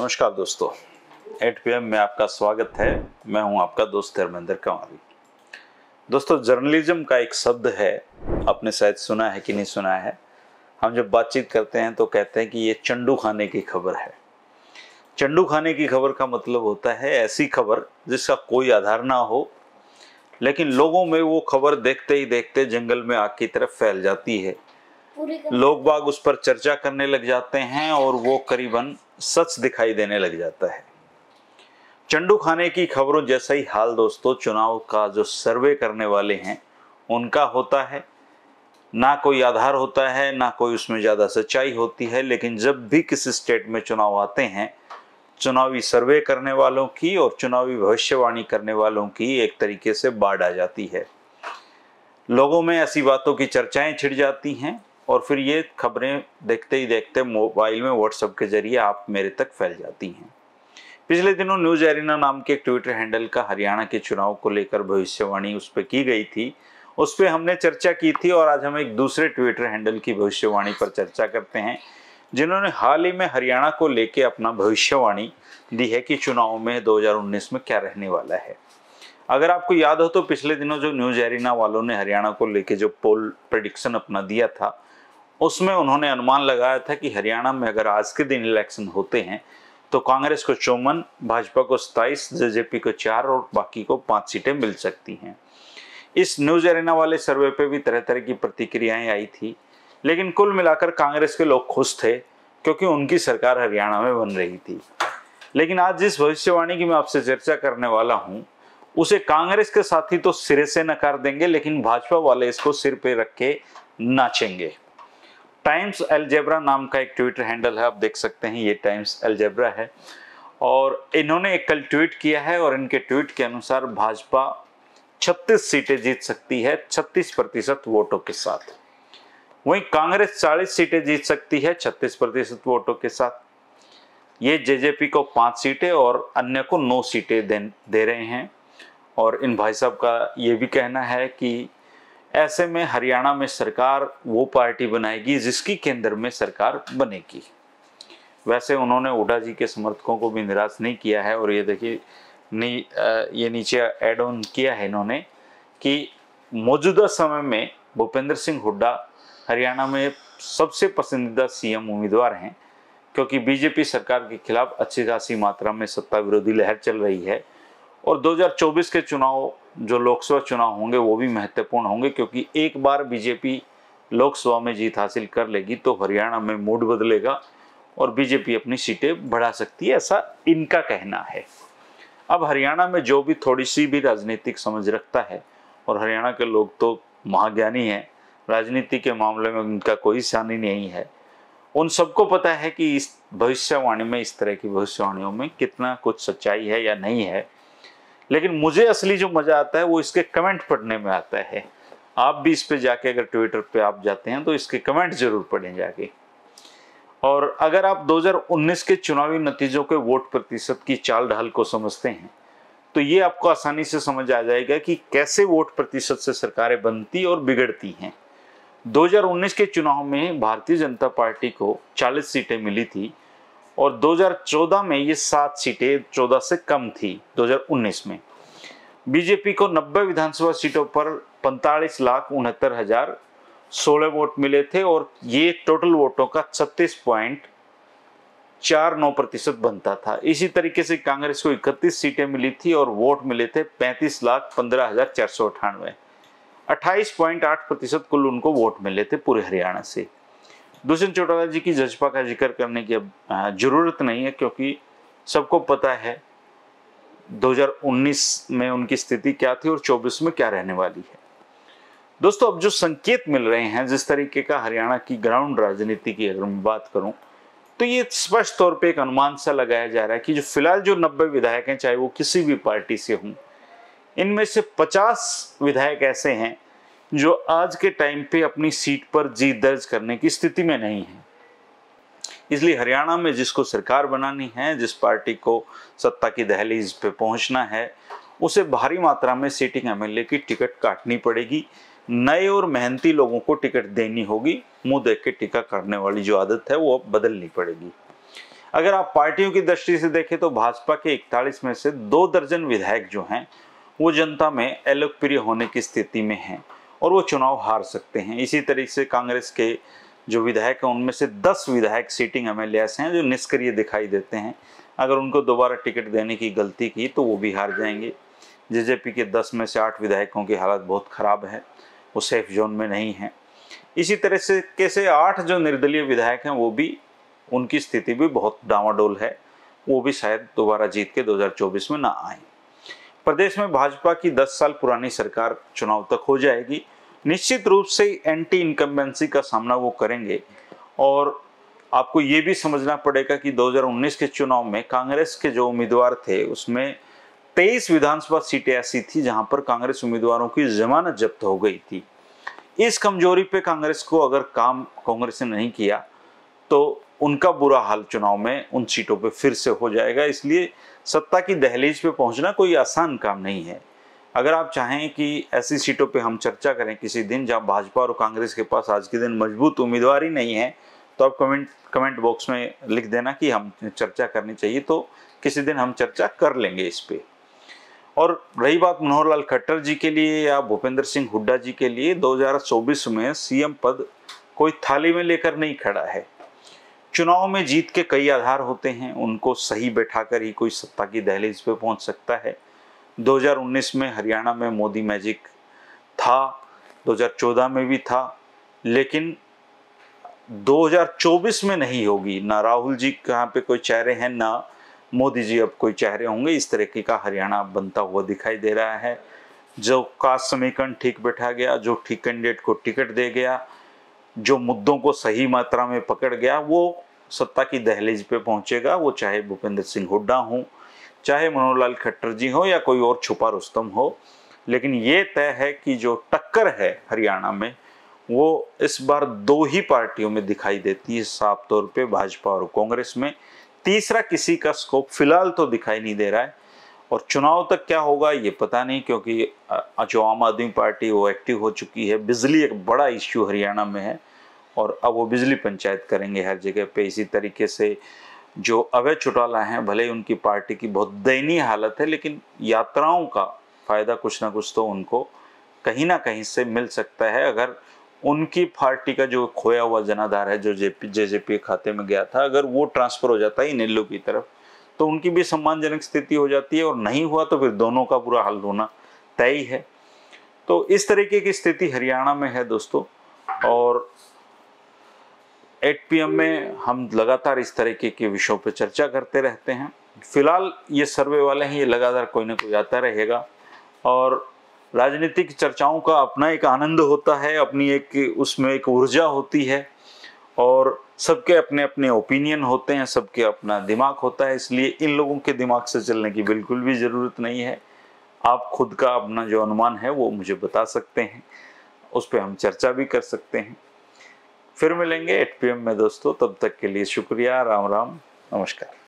नमस्कार दोस्तों, 8 PM में आपका स्वागत है। मैं हूं आपका दोस्त धर्मेंद्र कंवारी। दोस्तों, जर्नलिज्म का एक शब्द है, आपने शायद सुना है कि नहीं सुना है। हम जब बातचीत करते हैं तो कहते हैं कि ये चंडू खाने की खबर है। चंडू खाने की खबर का मतलब होता है ऐसी खबर जिसका कोई आधार ना हो, लेकिन लोगों में वो खबर देखते ही देखते जंगल में आग की तरफ फैल जाती है। लोग बाग उस पर चर्चा करने लग जाते हैं और वो करीबन सच दिखाई देने लग जाता है। चंडू खाने की खबरों जैसा ही हाल दोस्तों चुनाव का जो सर्वे करने वाले हैं उनका होता है। ना कोई आधार होता है, ना कोई उसमें ज़्यादा सच्चाई होती है, लेकिन जब भी किसी स्टेट में चुनाव आते हैं, चुनावी सर्वे करने वालों की और चुनावी भविष्यवाणी करने वालों की एक तरीके से बाढ़ आ जाती है। लोगों में ऐसी बातों की चर्चाएं छिड़ जाती हैं और फिर ये खबरें देखते ही देखते मोबाइल में व्हाट्सएप के जरिए आप मेरे तक फैल जाती हैं। पिछले दिनों न्यूज एरिना नाम के एक ट्विटर हैंडल का हरियाणा के चुनाव को लेकर भविष्यवाणी उस पर की गई थी, उस पर हमने चर्चा की थी। और आज हम एक दूसरे ट्विटर हैंडल की भविष्यवाणी पर चर्चा करते हैं, जिन्होंने हाल ही में हरियाणा को लेकर अपना भविष्यवाणी दी है कि चुनाव में 2019 में क्या रहने वाला है। अगर आपको याद हो तो पिछले दिनों जो न्यूज एरिना वालों ने हरियाणा को लेकर जो पोल प्रेडिक्शन अपना दिया था, उसमें उन्होंने अनुमान लगाया था कि हरियाणा में अगर आज के दिन इलेक्शन होते हैं तो कांग्रेस को 54, भाजपा को 27, जेजेपी को 4 और बाकी को 5 सीटें मिल सकती हैं। इस न्यूज एरिना वाले सर्वे पे भी तरह तरह की प्रतिक्रियाएं आई थी, लेकिन कुल मिलाकर कांग्रेस के लोग खुश थे क्योंकि उनकी सरकार हरियाणा में बन रही थी। लेकिन आज जिस भविष्यवाणी की मैं आपसे चर्चा करने वाला हूं, उसे कांग्रेस के साथी तो सिरे से नकार देंगे, लेकिन भाजपा वाले इसको सिर पे रख के नाचेंगे। टाइम्स अलजेब्रा नाम का एक ट्विटर हैंडल है, आप देख सकते हैं, ये टाइम्स अलजेब्रा है और इन्होंने एक कल ट्वीट किया है और इनके ट्वीट के अनुसार भाजपा 36 सीटें जीत सकती है 36% वोटों के साथ। वहीं कांग्रेस 40 सीटें जीत सकती है 36% वोटों के साथ। ये जेजेपी को 5 सीटें और अन्य को 9 सीटें दे रहे हैं। और इन भाई साहब का ये भी कहना है कि ऐसे में हरियाणा में सरकार वो पार्टी बनाएगी जिसकी केंद्र में सरकार बनेगी। वैसे उन्होंने हुड्डा जी के समर्थकों को भी निराश नहीं किया है और ये देखिए ये नीचे ऐड ऑन किया है इन्होंने कि मौजूदा समय में भूपेंद्र सिंह हुड्डा हरियाणा में सबसे पसंदीदा सीएम उम्मीदवार हैं, क्योंकि बीजेपी सरकार के खिलाफ अच्छी खासी मात्रा में सत्ता विरोधी लहर चल रही है। और 2024 के चुनाव जो लोकसभा चुनाव होंगे वो भी महत्वपूर्ण होंगे, क्योंकि एक बार बीजेपी लोकसभा में जीत हासिल कर लेगी तो हरियाणा में मूड बदलेगा और बीजेपी अपनी सीटें बढ़ा सकती है, ऐसा इनका कहना है। अब हरियाणा में जो भी थोड़ी सी भी राजनीतिक समझ रखता है, और हरियाणा के लोग तो महाज्ञानी हैं, राजनीति के मामले में उनका कोई सानी नहीं है, उन सबको पता है कि इस भविष्यवाणी में, इस तरह की भविष्यवाणियों में कितना कुछ सच्चाई है या नहीं है। लेकिन मुझे असली जो मजा आता है वो इसके कमेंट पढ़ने में आता है। आप भी इस पे जाके अगर ट्विटर पे आप जाते हैं तो इसके कमेंट जरूर पढ़ें जाके। और अगर आप 2019 के चुनावी नतीजों के वोट प्रतिशत की चाल ढाल को समझते हैं तो ये आपको आसानी से समझ आ जाएगा कि कैसे वोट प्रतिशत से सरकारें बनती और बिगड़ती हैं। 2019 के चुनाव में भारतीय जनता पार्टी को 40 सीटें मिली थी और 2014 में ये 7 सीटें 14 से कम थी। 2019 में बीजेपी को 90 विधानसभा सीटों पर 45,69,016 वोट मिले थे और ये टोटल वोटों का 36.49% बनता था। इसी तरीके से कांग्रेस को 31 सीटें मिली थी और वोट मिले थे 35,15,498। 28.8% कुल उनको वोट मिले थे पूरे हरियाणा से। दुष्यंत चौटाला जी की जज्बा का जिक्र करने की अब जरूरत नहीं है, क्योंकि सबको पता है 2019 में उनकी स्थिति क्या थी और 24 में क्या रहने वाली है। दोस्तों, अब जो संकेत मिल रहे हैं, जिस तरीके का हरियाणा की ग्राउंड राजनीति की अगर मैं बात करूं तो ये स्पष्ट तौर पे एक अनुमान सा लगाया जा रहा है कि जो फिलहाल जो 90 विधायक हैं, चाहे वो किसी भी पार्टी से हों, इनमें से 50 विधायक ऐसे हैं जो आज के टाइम पे अपनी सीट पर जीत दर्ज करने की स्थिति में नहीं है। इसलिए हरियाणा में जिसको सरकार बनानी है, जिस पार्टी को सत्ता की दहलीज पे पहुंचना है, उसे भारी मात्रा में सिटिंग एमएलए की टिकट काटनी पड़ेगी। नए और मेहनती लोगों को टिकट देनी होगी। मुंह देख के टिका करने वाली जो आदत है वो अब बदलनी पड़ेगी। अगर आप पार्टियों की दृष्टि से देखें तो भाजपा के 41 में से 2 दर्जन विधायक जो हैं वो जनता में अलोकप्रिय होने की स्थिति में हैं और वो चुनाव हार सकते हैं। इसी तरीके से कांग्रेस के जो विधायक हैं उनमें से 10 विधायक सीटिंग एमएलएस हैं जो निष्क्रिय दिखाई देते हैं। अगर उनको दोबारा टिकट देने की गलती की तो वो भी हार जाएंगे। जेजेपी के 10 में से 8 विधायकों की हालत बहुत खराब है, वो सेफ जोन में नहीं है। इसी तरह से कैसे 8 जो निर्दलीय विधायक हैं वो भी, उनकी स्थिति भी बहुत डामाडोल है, वो भी शायद दोबारा जीत के 2024 में ना आए। प्रदेश में भाजपा की 10 साल पुरानी सरकार चुनाव तक हो जाएगी। निश्चित रूप से एंटी इनकम्बेंसी का सामना वो करेंगे और आपको ये भी समझना पड़ेगा कि 2019 के चुनाव में कांग्रेस के जो उम्मीदवार थे उसमें 23 विधानसभा सीटें ऐसी थी जहां पर कांग्रेस उम्मीदवारों की जमानत जब्त हो गई थी। इस कमजोरी पे कांग्रेस को अगर काम कांग्रेस ने नहीं किया तो उनका बुरा हाल चुनाव में उन सीटों पे फिर से हो जाएगा। इसलिए सत्ता की दहलीज पे पहुंचना कोई आसान काम नहीं है। अगर आप चाहें कि ऐसी सीटों पे हम चर्चा करें किसी दिन जहां भाजपा और कांग्रेस के पास आज के दिन मजबूत उम्मीदवार ही नहीं है, तो आप कमेंट बॉक्स में लिख देना कि हम चर्चा करनी चाहिए, तो किसी दिन हम चर्चा कर लेंगे इस पे। और रही बात मनोहर लाल खट्टर जी के लिए या भूपेंद्र सिंह हुड्डा जी के लिए, 2024 में सीएम पद कोई थाली में लेकर नहीं खड़ा है। चुनाव में जीत के कई आधार होते हैं, उनको सही बैठाकर ही कोई सत्ता की दहलीज पे पहुंच सकता है। 2019 में हरियाणा में मोदी मैजिक था, 2014 में भी था, लेकिन 2024 में नहीं होगी। ना राहुल जी कहाँ पे कोई चेहरे हैं, ना मोदी जी अब कोई चेहरे होंगे। इस तरीके का हरियाणा बनता हुआ दिखाई दे रहा है। जो कास्ट समीकरण ठीक बैठा गया, जो ठीक कैंडिडेट को टिकट दे गया, जो मुद्दों को सही मात्रा में पकड़ गया, वो सत्ता की दहलीज पे पहुंचेगा। वो चाहे भूपेंद्र सिंह हुड्डा हो, चाहे मनोहर लाल खट्टर जी हो या कोई और छुपा रुस्तम हो। लेकिन ये तय है कि जो टक्कर है हरियाणा में वो इस बार 2 ही पार्टियों में दिखाई देती है साफ तौर पे, भाजपा और कांग्रेस में। तीसरा किसी का स्कोप फिलहाल तो दिखाई नहीं दे रहा है। और चुनाव तक क्या होगा ये पता नहीं, क्योंकि जो आम आदमी पार्टी वो एक्टिव हो चुकी है। बिजली एक बड़ा इश्यू हरियाणा में है और अब वो बिजली पंचायत करेंगे हर जगह पे। इसी तरीके से जो अभय चौटाला हैं, भले ही उनकी पार्टी की बहुत दयनीय हालत है, लेकिन यात्राओं का फायदा कुछ ना कुछ तो उनको कहीं ना कहीं से मिल सकता है। अगर उनकी पार्टी का जो खोया हुआ जनाधार है जो जेजेपी खाते में गया था, अगर वो ट्रांसफर हो जाता है इनेलो की तरफ तो उनकी भी सम्मानजनक स्थिति हो जाती है, और नहीं हुआ तो फिर दोनों का बुरा हाल होना तय है। तो इस तरीके की स्थिति हरियाणा में है दोस्तों। और 8 PM में हम लगातार इस तरीके के विषयों पर चर्चा करते रहते हैं। फिलहाल ये सर्वे वाले हैं, ये लगातार कोई ना कोई आता रहेगा। और राजनीतिक चर्चाओं का अपना एक आनंद होता है, अपनी एक उसमें एक ऊर्जा होती है, और सबके अपने अपने ओपिनियन होते हैं, सबके अपना दिमाग होता है। इसलिए इन लोगों के दिमाग से चलने की बिल्कुल भी ज़रूरत नहीं है। आप खुद का अपना जो अनुमान है वो मुझे बता सकते हैं, उस पर हम चर्चा भी कर सकते हैं। फिर मिलेंगे 8 PM में दोस्तों, तब तक के लिए शुक्रिया। राम राम, नमस्कार।